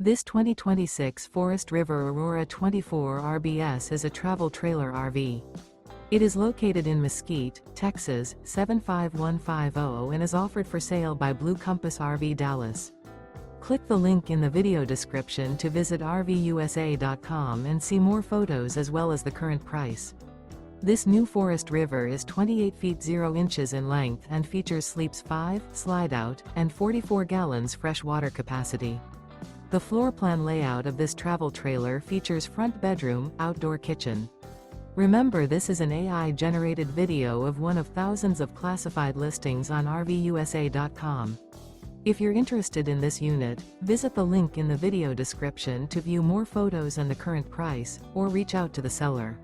This 2026 Forest River Aurora 24 RBS is a travel trailer RV. It is located in Mesquite, Texas, 75150 and is offered for sale by Blue Compass RV Dallas. Click the link in the video description to visit RVUSA.com and see more photos as well as the current price. This new Forest River is 28 feet 0 inches in length and features sleeps 5, slide-out, and 44 gallons fresh water capacity. The floor plan layout of this travel trailer features front bedroom, outdoor kitchen. Remember, this is an AI-generated video of one of thousands of classified listings on RVUSA.com. If you're interested in this unit, visit the link in the video description to view more photos and the current price, or reach out to the seller.